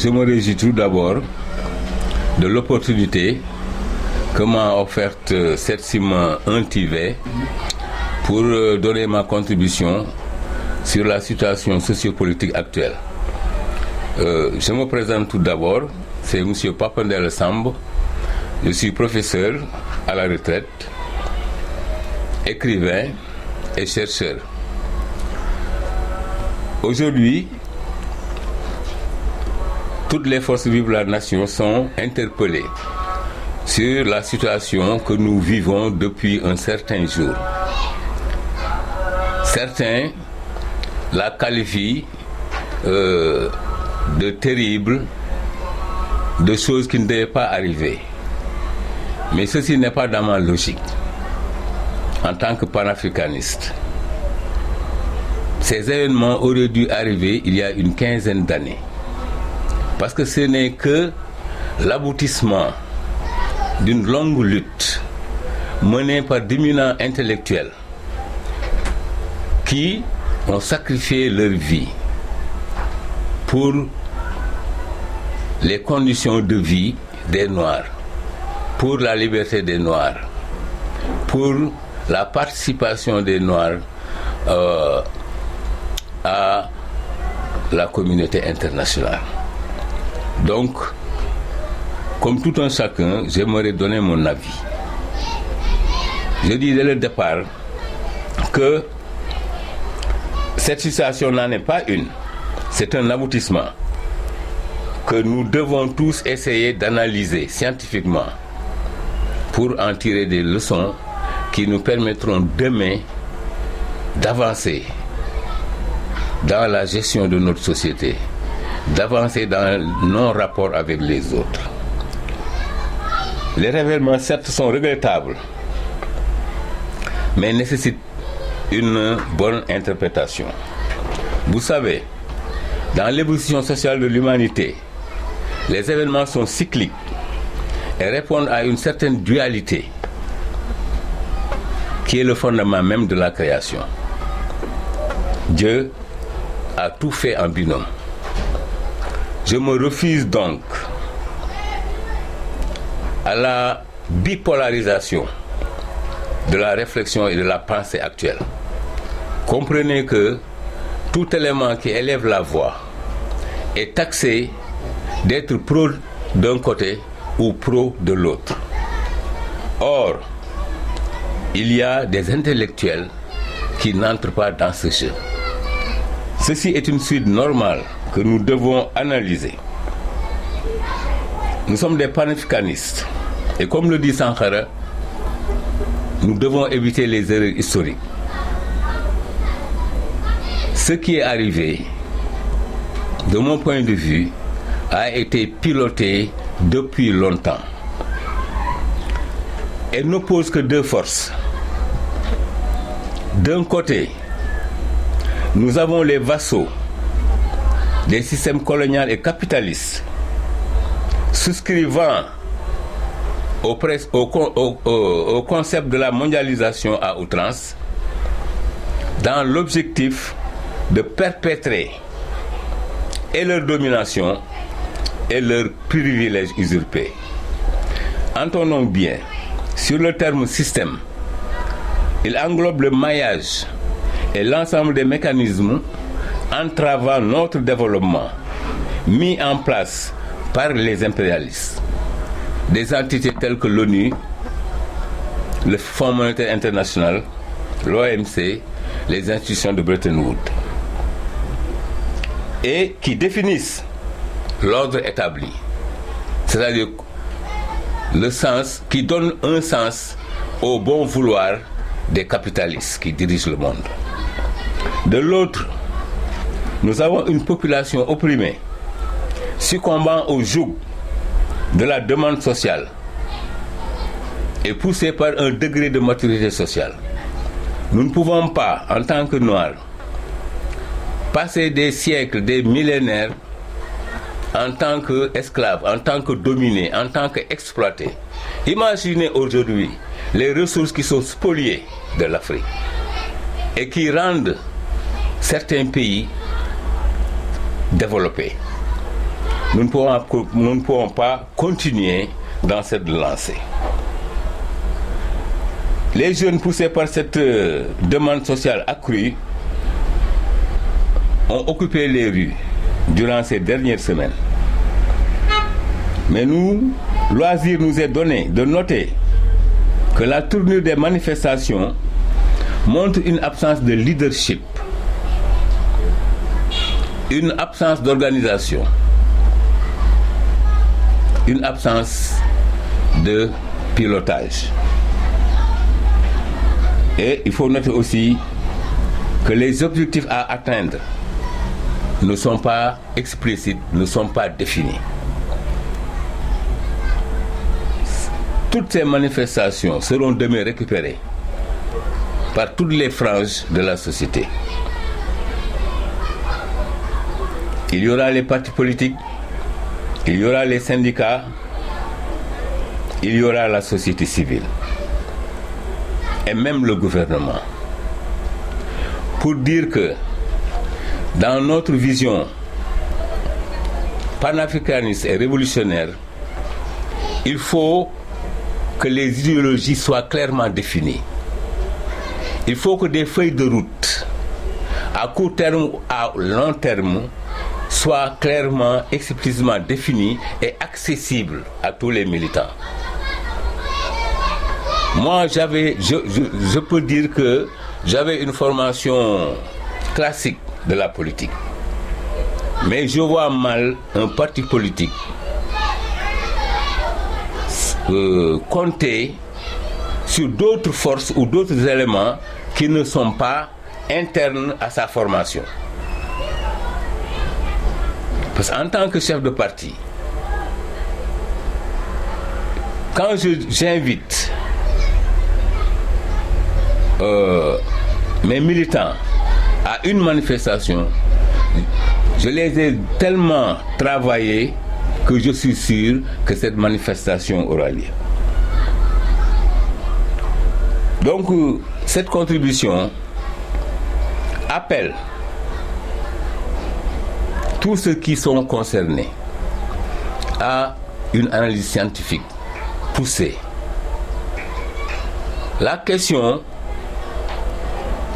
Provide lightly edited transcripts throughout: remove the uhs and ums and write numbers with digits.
je me réjouis tout d'abord de l'opportunité que m'a offerte Setsima 1 TV pour donner ma contribution sur la situation sociopolitique actuelle. Je me présente tout d'abord, c'est M. Papandele Samb, je suis professeur à la retraite, écrivain et chercheur. Aujourd'hui, toutes les forces vives de la nation sont interpellées sur la situation que nous vivons depuis un certain jour. Certains la qualifient de terrible, de choses qui ne devaient pas arriver. Mais ceci n'est pas dans ma logique en tant que panafricaniste. Ces événements auraient dû arriver il y a une quinzaine d'années. Parce que ce n'est que l'aboutissement d'une longue lutte menée par d'éminents intellectuels qui ont sacrifié leur vie pour les conditions de vie des Noirs, pour la liberté des Noirs, pour la participation des Noirs à la communauté internationale. Donc, comme tout un chacun, j'aimerais donner mon avis. Je dis dès le départ que cette situation n'en est pas une, c'est un aboutissement que nous devons tous essayer d'analyser scientifiquement pour en tirer des leçons qui nous permettront demain d'avancer dans la gestion de notre société, d'avancer dans nos rapports avec les autres. Les révélements, certes, sont regrettables, mais nécessitent une bonne interprétation. Vous savez, dans l'évolution sociale de l'humanité, les événements sont cycliques et répondent à une certaine dualité qui est le fondement même de la création. Dieu a tout fait en binôme. Je me refuse donc à la bipolarisation de la réflexion et de la pensée actuelle. Comprenez que tout élément qui élève la voix est taxé d'être pro d'un côté ou pro de l'autre. Or, il y a des intellectuels qui n'entrent pas dans ce jeu. Ceci est une suite normale que nous devons analyser. Nous sommes des panafricanistes et comme le dit Sankara, nous devons éviter les erreurs historiques. Ce qui est arrivé, de mon point de vue, a été piloté depuis longtemps. Elle n'oppose que deux forces. D'un côté, nous avons les vassaux des systèmes coloniaux et capitalistes souscrivant au concept de la mondialisation à outrance dans l'objectif de perpétrer et leur domination et leurs privilèges usurpés. Entendons bien, sur le terme système, il englobe le maillage et l'ensemble des mécanismes entravant notre développement mis en place par les impérialistes. Des entités telles que l'ONU, le Fonds monétaire international, l'OMC, les institutions de Bretton Woods, et qui définissent l'ordre établi, c'est-à-dire le sens, qui donne un sens au bon vouloir des capitalistes qui dirigent le monde. De l'autre, nous avons une population opprimée, succombant au joug de la demande sociale et poussée par un degré de maturité sociale. Nous ne pouvons pas, en tant que Noirs, passer des siècles, des millénaires en tant qu'esclaves, en tant que dominés, en tant qu'exploités. Imaginez aujourd'hui les ressources qui sont spoliées de l'Afrique et qui rendent certains pays développés. nous ne pourrons pas continuer dans cette lancée. Les jeunes poussés par cette demande sociale accrue ont occupé les rues durant ces dernières semaines. Mais loisir nous est donné de noter que la tournure des manifestations montre une absence de leadership, une absence d'organisation, une absence de pilotage. Et il faut noter aussi que les objectifs à atteindre ne sont pas explicites, ne sont pas définis. Toutes ces manifestations seront demain récupérées par toutes les franges de la société. Il y aura les partis politiques, il y aura les syndicats, il y aura la société civile et même le gouvernement. Pour dire que dans notre vision panafricaniste et révolutionnaire, il faut que les idéologies soient clairement définies. Il faut que des feuilles de route, à court terme ou à long terme, soient clairement, explicitement définies et accessibles à tous les militants. Moi, je peux dire que j'avais une formation classique de la politique. Mais je vois mal un parti politique compter sur d'autres forces ou d'autres éléments qui ne sont pas internes à sa formation. Parce qu'en tant que chef de parti, quand j'invite mes militants à une manifestation, je les ai tellement travaillés que je suis sûr que cette manifestation aura lieu. Donc, cette contribution appelle tous ceux qui sont concernés à une analyse scientifique poussée. La question,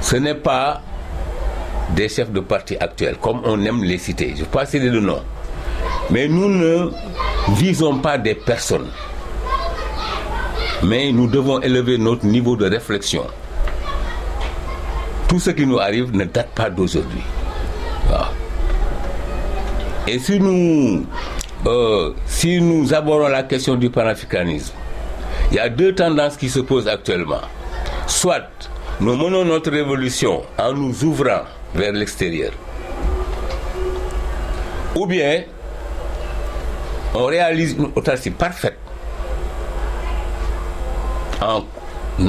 ce n'est pas des chefs de parti actuels, comme on aime les citer. Je ne vais pas citer de nom. Mais nous ne visons pas des personnes. Mais nous devons élever notre niveau de réflexion. Tout ce qui nous arrive ne date pas d'aujourd'hui. Voilà. Et si nous abordons la question du panafricanisme, il y a deux tendances qui se posent actuellement. Soit nous menons notre révolution en nous ouvrant vers l'extérieur, ou bien on réalise une autarcie parfaite en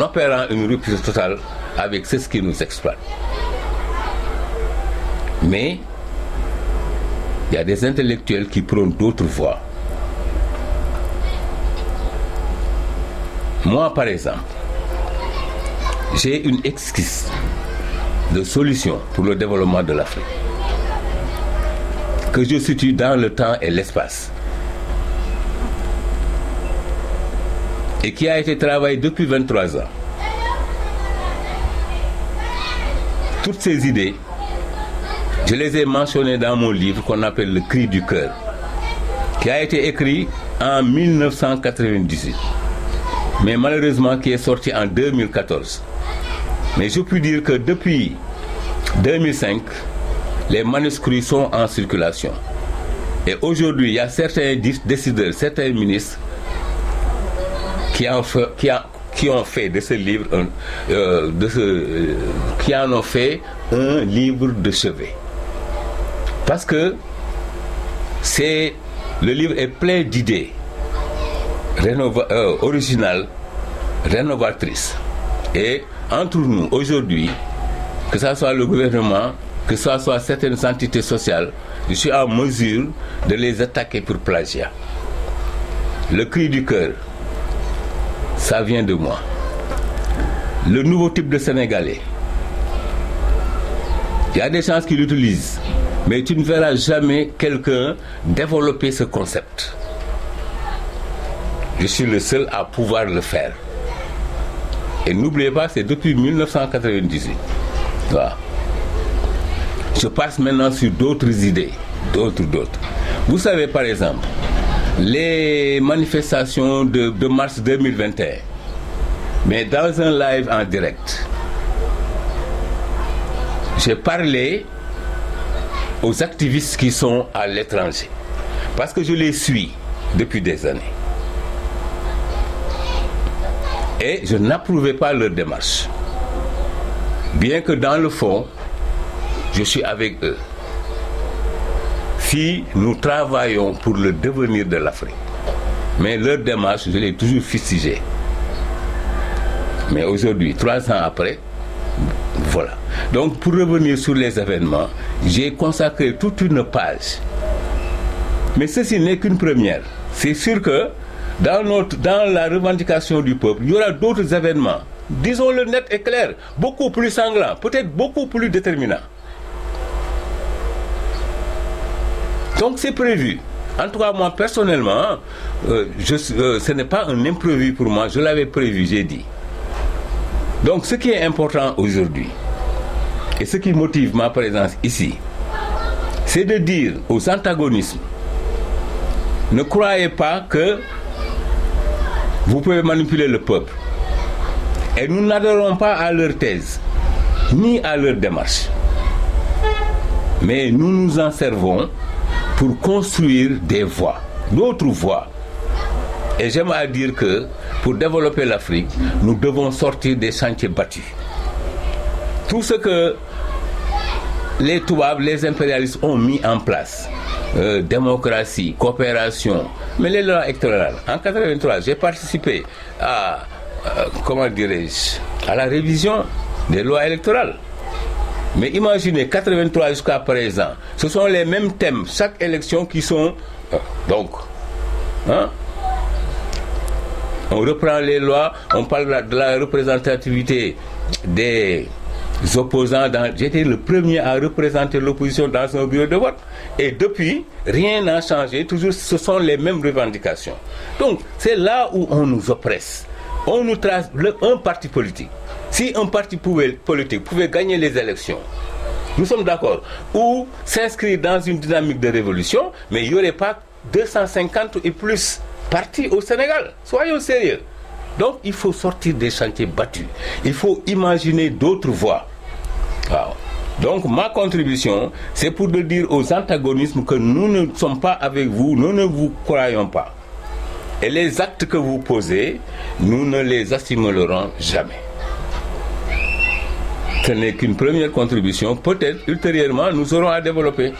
opérant une rupture totale avec ce qui nous exploite. Mais il y a des intellectuels qui prônent d'autres voies. Moi, par exemple, j'ai une esquisse de solution pour le développement de l'Afrique que je situe dans le temps et l'espace et qui a été travaillée depuis 23 ans. Toutes ces idées, je les ai mentionnées dans mon livre qu'on appelle Le Cri du cœur, qui a été écrit en 1998, mais malheureusement qui est sorti en 2014. Mais je peux dire que depuis 2005, les manuscrits sont en circulation. Et aujourd'hui, il y a certains décideurs, certains ministres qui ont fait de ce livre qui en ont fait un livre de chevet. Parce que le livre est plein d'idées originales, rénovatrices. Et entre nous, aujourd'hui, que ce soit le gouvernement, que ce soit certaines entités sociales, je suis en mesure de les attaquer pour plagiat. Le cri du cœur, ça vient de moi. Le nouveau type de Sénégalais, il y a des gens qui l'utilisent Mais tu ne verras jamais quelqu'un développer ce concept. Je suis le seul à pouvoir le faire. Et n'oubliez pas, c'est depuis 1998. Voilà. Je passe maintenant sur d'autres idées, d'autres. Vous savez, par exemple, les manifestations de mars 2021, mais dans un live en direct, j'ai parlé aux activistes qui sont à l'étranger, parce que je les suis depuis des années. Et je n'approuvais pas leur démarche. Bien que dans le fond, je suis avec eux. Si nous travaillons pour le devenir de l'Afrique, mais leur démarche, je l'ai toujours fustigée. Mais aujourd'hui, 3 ans après, voilà. Donc pour revenir sur les événements, j'ai consacré toute une page. Mais ceci n'est qu'une première. C'est sûr que dans la revendication du peuple, il y aura d'autres événements, disons-le net et clair, beaucoup plus sanglants, peut-être beaucoup plus déterminants. Donc c'est prévu. En tout cas, moi personnellement, ce n'est pas un imprévu pour moi, je l'avais prévu, j'ai dit. Donc ce qui est important aujourd'hui, et ce qui motive ma présence ici, c'est de dire aux antagonismes, ne croyez pas que vous pouvez manipuler le peuple. Et nous n'adhérons pas à leur thèse, ni à leur démarche. Mais nous nous en servons pour construire des voies, d'autres voies. Et j'aime à dire que pour développer l'Afrique, nous devons sortir des sentiers battus. Tout ce que les Touaves, les impérialistes ont mis en place, démocratie, coopération, mais les lois électorales. En 1983, j'ai participé à la révision des lois électorales. Mais imaginez, 83 jusqu'à présent, ce sont les mêmes thèmes, chaque élection qui sont... on reprend les lois, on parle de la représentativité des opposants. J'étais le premier à représenter l'opposition dans un bureau de vote. Et depuis, rien n'a changé, toujours ce sont les mêmes revendications. Donc, c'est là où on nous oppresse. On nous trace un parti politique. Si un parti politique pouvait gagner les élections, nous sommes d'accord, ou s'inscrire dans une dynamique de révolution, mais il n'y aurait pas 250 et plus partis au Sénégal. Soyons sérieux. Donc il faut sortir des chantiers battus. Il faut imaginer d'autres voies. Wow. Donc ma contribution, c'est pour de dire aux antagonismes que nous ne sommes pas avec vous, nous ne vous croyons pas. Et les actes que vous posez, nous ne les assimilerons jamais. Ce n'est qu'une première contribution. Peut-être, ultérieurement, nous aurons à développer.